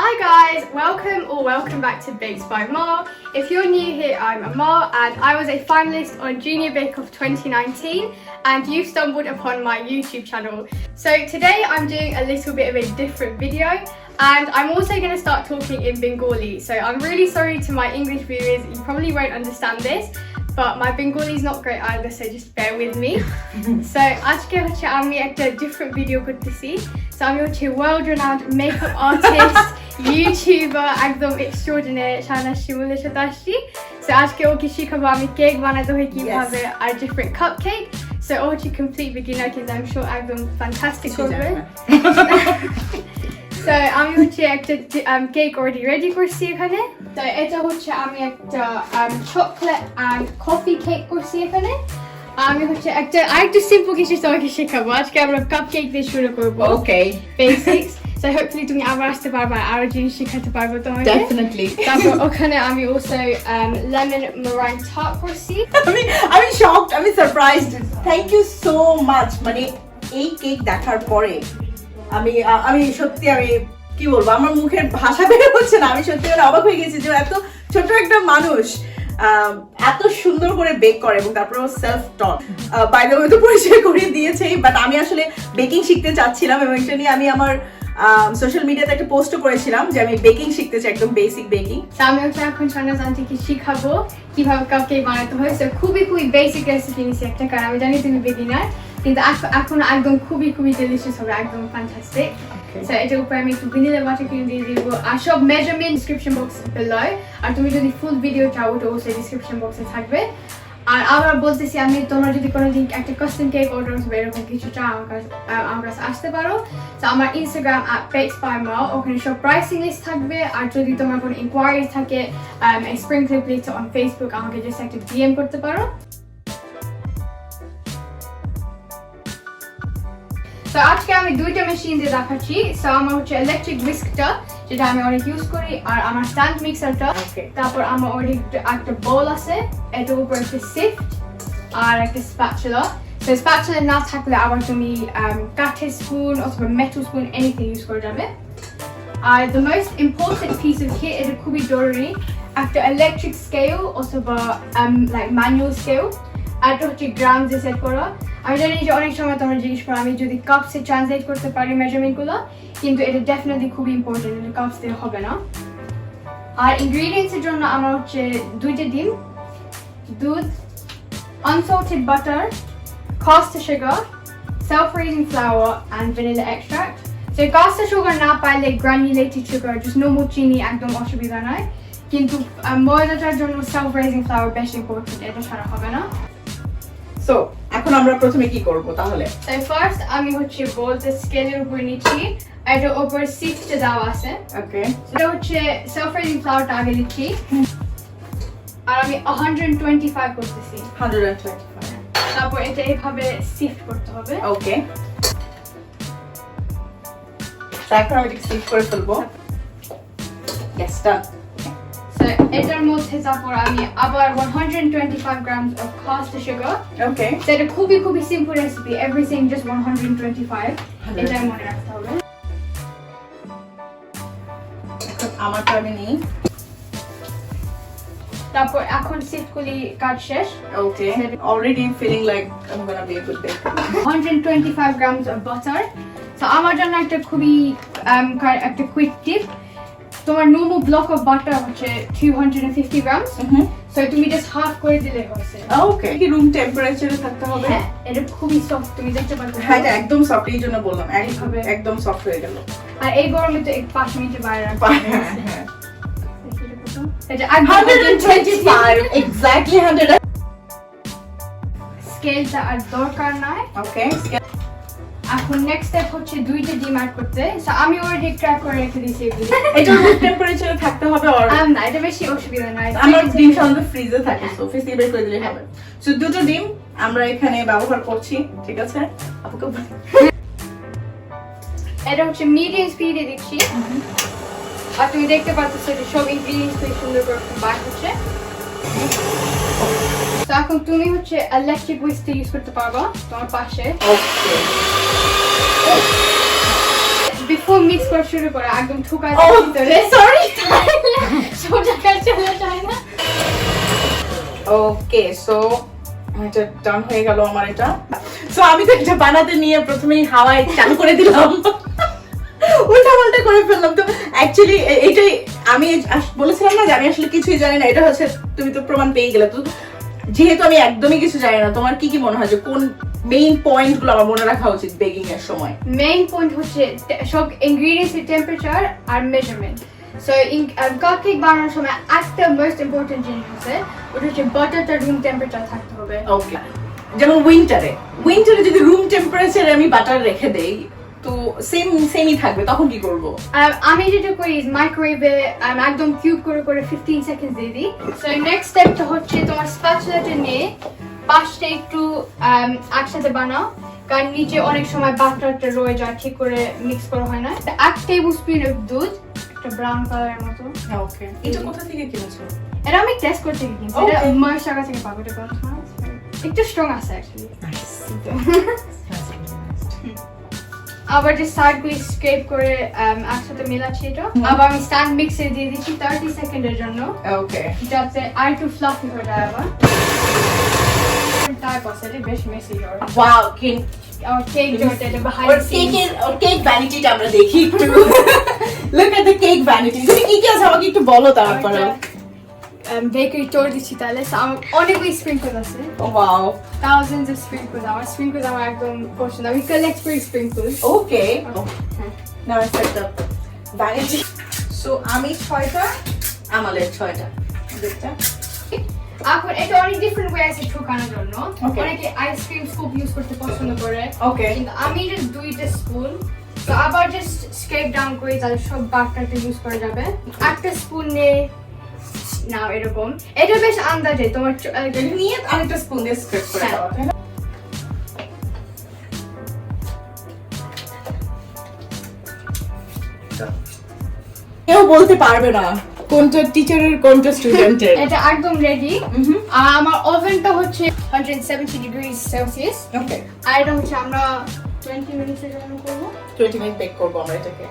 Hi guys, welcome back to Bakes by Mar. If you're new here, I'm Amar and I was a finalist on Junior Bake Off 2019 and you stumbled upon my YouTube channel. So today I'm doing a little bit of a different video and I'm also going to start talking in Bengali. So I'm really sorry to my English viewers, you probably won't understand this, but my Bengali is not great either, so just bear with me. So আজকে হচ্ছে আমি একটা different video করতেছি। So আমি হচ্ছে world renowned makeup artist, YouTuber, একদম extraordinaire Shahnaz Shimul's সাথে আসছি। So আজকে ওকে শিখাবো আমি কেক বানাতে হয় কিভাবে আর different cupcake. So ও হচ্ছে complete beginner কিন্তু I'm sure একদম fantastic করবে। So আমি হচ্ছে একটা কেক already ready করছি এখানে। তো এটা হচ্ছে আমি একটা chocolate and coffee cake করছি এখানে। আমি হচ্ছে আরেকটু সিম্পল কিছু তোমাকে শেখাবো। আজকে আমরা কাপকেক দিয়ে শুরু করব। Okay. Basics. So hopefully তুমি আবার আসতে পারবে আর জিনিস শেখাতে পারবো তোমাকে। Definitely. তারপর ওখানে আমি also lemon meringue tart করছি। আমি shocked, আমি surprised. Thank you so much. মানে এই কেক দেখার পরে আমি সত্যি আমি কি বলবো আমার মুখের ভাষা বের হচ্ছে না। আমি সত্যি অবাক হয়ে গেছি যে এত ছোট একটা মানুষ এত সুন্দর করে বেক করে এবং তারপর self taught by the way তো পরিচয় করিয়ে দিয়েছেই, বাট আমি আসলে বেকিং শিখতে চাচ্ছিলাম এবং এটা নিয়ে আমি আমার সোশ্যাল মিডিয়াতে একটা পোস্টও করেছিলাম যে আমি বেকিং শিখতে চাই, একদম বেসিক বেকিং। আমি হচ্ছে এখন শাহনাজ আন্টিকে শিখাবো কিভাবে কাপকেক বানাতে হয়। খুবই বেসিক রেসিপি নিয়েছি একটা, কারণ আমি জানি তুমি বেগিনার, কিন্তু এখন একদম খুবই ডেলিশিয়াস হবে, একদম ফ্যান্টাস্টিক। So এটার উপরে আমি একটু ভ্যানিলা বাটার ক্রিম দিয়ে দিব আর সব মেজারমেন্ট ডিসক্রিপশন বক্স below, আর তুমি যদি ফুল ভিডিও চাও ওটা অবশ্যই ডিসক্রিপশন বক্সে থাকবে। আর আবার বলতেছি আমি তোমরা যদি কোনোদিন একটা কাস্টম কেক অর্ডার করবে এরকম কিছু চাও আমার কাছে আসতে পারো। তো আমার ইনস্টাগ্রাম @bakesbyma, ওখানে সব প্রাইসিং লিস্ট থাকবে। আর যদি তোমার কোনো ইনকোয়ারি থাকে spring clip list on Facebook আমাকে জাস্ট একটা ডিএম করতে পারো। তো আজকে আমি দুইটা মেশিন দিয়ে দেখাচ্ছি। সো আমার হচ্ছে ইলেকট্রিক হুইস্কটা যেটা আমি অনেক ইউজ করি, আর আমার স্ট্যান্ড মিক্সারটা। তারপর আমার অনেক একটা বোল আছে, এটার উপর একটা সিফট আর একটা স্প্যাচুলা। সো স্প্যাচুলা না থাকলে আবার তুমি কাঠের স্পুন অথবা মেটাল স্পুন এনিথিং ইউজ করা যাবে। Are the most important piece of kit, এটা খুবই জরুরি, একটা ইলেকট্রিক স্কেল অথবা লাইক ম্যানুয়াল স্কেল। আর এটা হচ্ছে গ্রামসে সেট করা। আমি জানি যে অনেক সময় তোমরা জিজ্ঞেস করো আমি যদি কাপসে ট্রান্সলেট করতে পারি মেজারমেন্টগুলো, কিন্তু এটা ডেফিনেটলি খুবই ইম্পর্টেন্ট, এটা কাপস দিয়ে হবে না। আর ইনগ্রিডিয়েন্টসের জন্য আমার হচ্ছে দুইটা ডিম, দুধ, unsalted butter, caster sugar, self-raising flour and vanilla extract. So caster sugar না পাইলে granulated sugar, just normal চিনি একদম অসুবিধা নাই, কিন্তু ময়দাটার জন্য self-raising flour বেশি ইম্পর্টেন্ট, এটা ছাড়া হবে না। সো এখন আমরা প্রথমে কি করব তাহলে? তাই ফার্স্ট আমি হচ্ছে বলতে স্কেলের উপর নিচ্ছি, এটার উপর সিফটটা দেওয়া আছে। ওকে, এটা হচ্ছে সেলফ রেজিং ফ্লাওয়ারটা আগে দিচ্ছি আর আমি 125 করতেছি। 125। তারপর এটা এইভাবে সিফট করতে হবে। ওকে, তারপর আমি এটা সিফট করে ফেলবো। ইয়েস, ডান। এটার মধ্যে তারপর আমি আবার 125 grams of caster sugar. ওকে, এটা খুবই সিম্পল রেসিপি, এভরিথিং জাস্ট 125, এটা মনে রাখতে হবে। এখন আমারটা আমি নিই। তারপর এখন সিফটগুলি কাট শেষ। ওকে, already feeling like I'm gonna be a good baker. 125 grams of butter. So আমার জন্য একটা খুবই একটা কুইক টিপ, তোমার নরমাল ব্লক অফ বাটার হচ্ছে 250 grams, সো তুমি জাস্ট হাফ করে দিলে হয়েছে। ওকে, কি রুম টেম্পারেচারে থাকতে হবে? হ্যাঁ, এটা খুবই সফট, তুমি দেখতে পাচ্ছ। হ্যাঁ, এটা একদম সফট, এই জন্য বললাম একদম সফট হয়ে গেল। আর এই গরমে তো 5 মিনিটের বাইরে রাখতে হবে। হ্যাঁ, এটা 125 এক্স্যাক্টলি 100। স্কেলটা আর দরকার নাই। ওকে, এখন নেক্সট স্টেপ হচ্ছে দুইটা ডিম অ্যাড করতে। সো আমি অলরেডি ক্র্যাক করে রেখে দিয়েছি এগুলো। এটা রুম টেম্পারেচারে থাকতে হবে আর না, এটা বেশি অসুবিধা নাই, আমার ডিম সাধারণত ফ্রিজে থাকে, সো ফ্রিজে বের করে দিলে হবে। সো দুটো ডিম আমরা এখানে ব্যবহার করছি, ঠিক আছে? আপুকে এটা হচ্ছে মিডিয়াম স্পিডে দিচ্ছি। আর তুমি দেখতে পাচ্ছ যে সব ইনগ্রিডিয়েন্টস খুব সুন্দর করে বার হচ্ছে। তো এখন তুমি হচ্ছে ইলেকট্রিক হুইস্ক ইউজ করতে পারবা তোমার পাশে। ওকে, যখন মিক্স করা শুরু করে একদম ঠুকা Oh, যায় ভিতরে sorry. সোজা কাজ চলে যায় না। ওকে সো এটা ডান হয়ে গেল আমার এটা। সো আমি তো এটা বানাতে নিয়ে প্রথমেই হাওয়ায় চালু করে দিলাম, উল্টাপাল্টা করে ফেললাম। তো অ্যাকচুয়ালি এটাই আমি বলেছিলাম না যে আমি আসলে কিছুই জানি না, এটা হচ্ছে তুমি তো প্রমাণ পেয়ে গেলে। তো যেহেতু আমি একদমই কিছু জানি না, তোমার কি কি মনে হয় যে কোন মেইন পয়েন্ট গুলো আমার মনে রাখা উচিত বেকিং এর সময়? মেইন পয়েন্ট হচ্ছে সব ইনগ্রেডিয়েন্টস এর টেম্পারেচার আর মেজারমেন্ট। সো কাপকেক বানানোর সময় একটা মোস্ট ইম্পর্টেন্ট জিনিস আছে, ওটা হচ্ছে বাটারটা রুম টেম্পারেচার থাকতে হবে। ওকে, যেমন উইন্টারে যদি রুম টেম্পারেচারে আমি বাটার রেখে দেই তো সেমই থাকবে, তখন কি করব? আমি যেটা করি মাইক্রোওয়েভে একদম কিউব করে করে 15 সেকেন্ড দিয়ে দিই। সো নেক্সট স্টেপটা হচ্ছে তোমার স্প্যাচুলাটা নিয়ে পাঁচটা একটু একসাথে বানাও, কারণ নিচে অনেক সময় বাটারটা রয়ে যায়, ঠিক করে মিক্স করা হয় না। 1 টেবিল স্পুন অফ দুধ, একটা ব্রাউন কালারের মতো। ওকে, এটা কোথা থেকে কিনেছো? এটা আমি টেস্ট করতে কিনছি, এটা মায়ের টাকা থেকে পাবো। এটা একটু স্ট্রং আছে অ্যাকচুয়ালি। আবার যে সাইডগুলি স্ক্রেপ করে একসাথে মেলাচ্ছি এটা। আবার আমি স্ট্যান্ড মিক্সে দিয়ে দিচ্ছি 30 সেকেন্ডের জন্য, ওকে, যাতে আর একটু ফ্লাফি হয়ে যায়। আবার তার পাশে এটা বেশ মেসি হয়। ওয়াও, আর কেক যেটা এটা behind ওর the scenes। কেক ভ্যানিটিটা আমরা দেখি একটু। Look at the cake vanity. তুমি কি কি আছে আমাকে একটু বলো তারপরে। বেকারি টোর দিচ্ছি তাহলে। আমার অনেকগুলি স্প্রিঙ্কল আছে, ওয়াও, thousands of sprinkles। আমার একদম পছন্দ, আমি কালেক্ট করি স্প্রিঙ্কল। ওকে, নাও সেট আপ ভ্যানিটি। সো আমি 6টা, আমালের 6টা দেখটা। এখন এটা অনেক ডিফারেন্ট ওয়ে আছে ঠোকানোর জন্য। Okay. অনেকে আইসক্রিম স্কুপ ইউজ করতে পছন্দ করে, ওকে, কিন্তু আমি জাস্ট 2টা স্পুন। তো আবার জাস্ট স্ক্রেপ ডাউন করে তাহলে সব বাটারটা ইউজ করা যাবে। একটা স্পুন নিয়ে নাও এরকম। এটা বেশ আন্দাজে তোমার নিয়ে আরেকটা স্পুন দিয়ে স্ক্রেপ করে হ্যাঁ। দাও, তাই না? কেউ বলতে পারবে না কোনটা টিচারের কোনটা স্টুডেন্টের। এটা একদম রেডি। আর আমার ওভেনটা হচ্ছে 170 ডিগ্রিজ সেলসিয়াস। ওকে, আর এটা হচ্ছে আমরা 20 মিনিটের জন্য করবো। 20 মিনিট বেক করব আমরা এটাকে।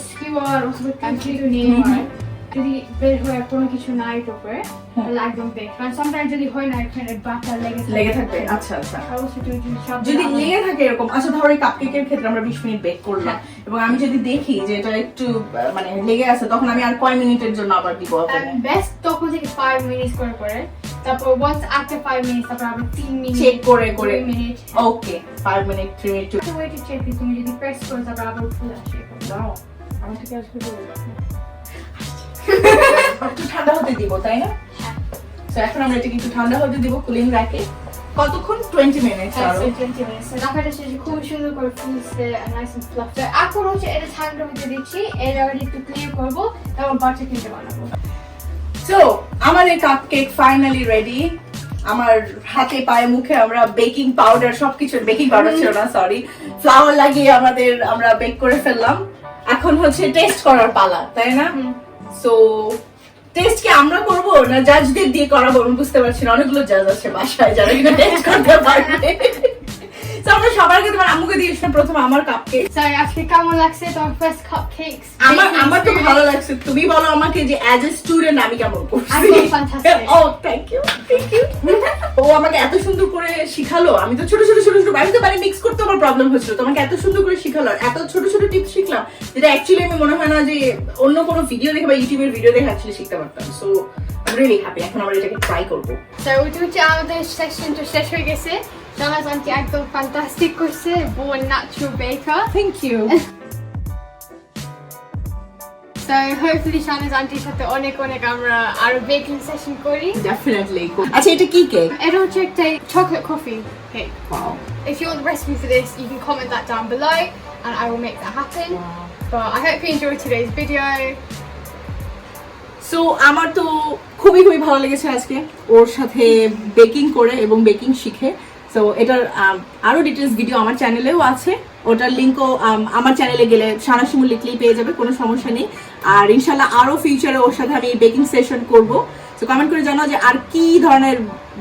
স্কিওয়ার অথবা কন্টিনিউ নিয়ে যদি বের হয়ে কোনো কিছু নাই টোপে তাহলে একদম বেক। কারণ সামটাইমস যদি হয় না এখানে বাটার লেগে থাকবে। আচ্ছা আচ্ছা, অবশ্যই তুমি সব যদি লেগে থাকে এরকম। আচ্ছা ধরো এই কাপকেকের ক্ষেত্রে আমরা 20 মিনিট বেক করলাম, এবং আমি যদি দেখি যে এটা একটু মানে লেগে আছে, তখন আমি আর কয় মিনিটের জন্য আবার দিব ওভেনে? বেস্ট তখন থেকে 5 মিনিট করে করে, তারপর once after 5 মিনিট তারপর আবার 3 মিনিট চেক করে করে। 3 মিনিট। ওকে, 5 মিনিট 3 মিনিট। ওয়েট চেক তুমি যদি প্রেস করো তারপর আবার ফুল আসে। ওয়াও, আমার থেকে আসলে একটু ঠান্ডা হতে দিব, তাই না? সো এখন আমরা এটাকে একটু ঠান্ডা হতে দিব কুলিং র‍্যাকে। কতক্ষণ? 20 মিনিট। হ্যাঁ, আরো 20 মিনিট। রাখাটা শেষে খুব সুন্দর করে ফুলছে, নাইস এন্ড ফ্লাফ। তো এখন হচ্ছে এটা ঠান্ডা হতে দিচ্ছি, এর আবার একটু ক্লিয়ার করব, তারপর বাটার কেক বানাবো। সো আমার এই কাপকেক ফাইনালি রেডি। আমার হাতে পায়ে মুখে আমরা বেকিং পাউডার, সবকিছু বেকিং পাউডার ছিল না, সরি, ফ্লাওয়ার লাগিয়ে আমরা বেক করে ফেললাম। এখন হচ্ছে টেস্ট করার পালা, তাই না? সো টেস্ট কি আমরা করব না জাজদের দিয়ে করাবো? আমি বুঝতে পারছি না, অনেকগুলো জাজ আছে বাসায় যারা কিনা টেস্ট করতে পারবে। সো আমরা সবার আগে তোমার আম্মুকে দিয়ে প্রথমে আমার কাপকেক। স্যার আজকে কেমন লাগছে তোমার ফার্স্ট কাপকেকস? আমার তো ভালো লাগছে। তুমি বলো আমাকে যে অ্যাজ এ স্টুডেন্ট আমি কেমন করছি? একদম fantastic। ও থ্যাংক ইউ। ও আমাকে এত সুন্দর করে শিখালো। আমি তো ছোট আমি তো মানে মিক্স করতে আমার প্রবলেম হচ্ছিল, তোমাকে এত সুন্দর করে শিখালো, এত ছোট টিপস শিখলাম যেটা অ্যাকচুয়ালি আমি মনে হয় না যে অন্য কোনো ভিডিও দেখে বা ইউটিউবের ভিডিও দেখে অ্যাকচুয়ালি শিখতে পারতাম। So I am really happy. এখন আমরা এটাকে ট্রাই করব। স্যার ওইটা হচ্ছে আমাদের সেকশনটা শেষ হয়ে গেছে। শাহনাজ আন্টি একদম ফ্যান্টাস্টিক করছে, born natural baker। Thank you. So hopefully Shahnaz আন্টির সাথে অনেক আমরা আরো বেকিং সেশন করি। ডেফিনেটলি। আচ্ছা এটা কি কেক? এটা হচ্ছে একটা chocolate coffee cake. Wow. If you want the recipe for this, you can comment that down below and I will make that happen. But I hope you enjoyed today's video. So আমার তো খুবই ভালো লেগেছে আজকে ওর সাথে baking করে এবং baking শিখে। সো এটার আরো ডিটেইলস ভিডিও আমার চ্যানেলেও আছে, ওটার লিংকও আমার চ্যানেলে গেলে শাহনাজ শিমুল লিখলেই পেয়ে যাবে, কোনো সমস্যা নেই। আর ইনশাল্লাহ আরো ফিউচারে ওর সাথে আমি বেকিং সেশন করব। সো কমেন্ট করে জানাও যে আর কি ধরনের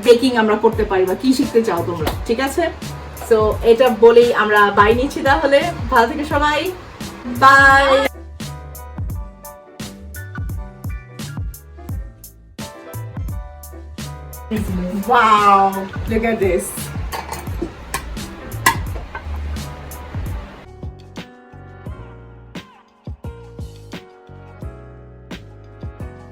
বেকিং আমরা করতে পারি বা কি শিখতে চাও তোমরা, ঠিক আছে? সো এটা বলেই আমরা বাই নিচ্ছি তাহলে। ভালো থেকে সবাই, by. Wow, look at this.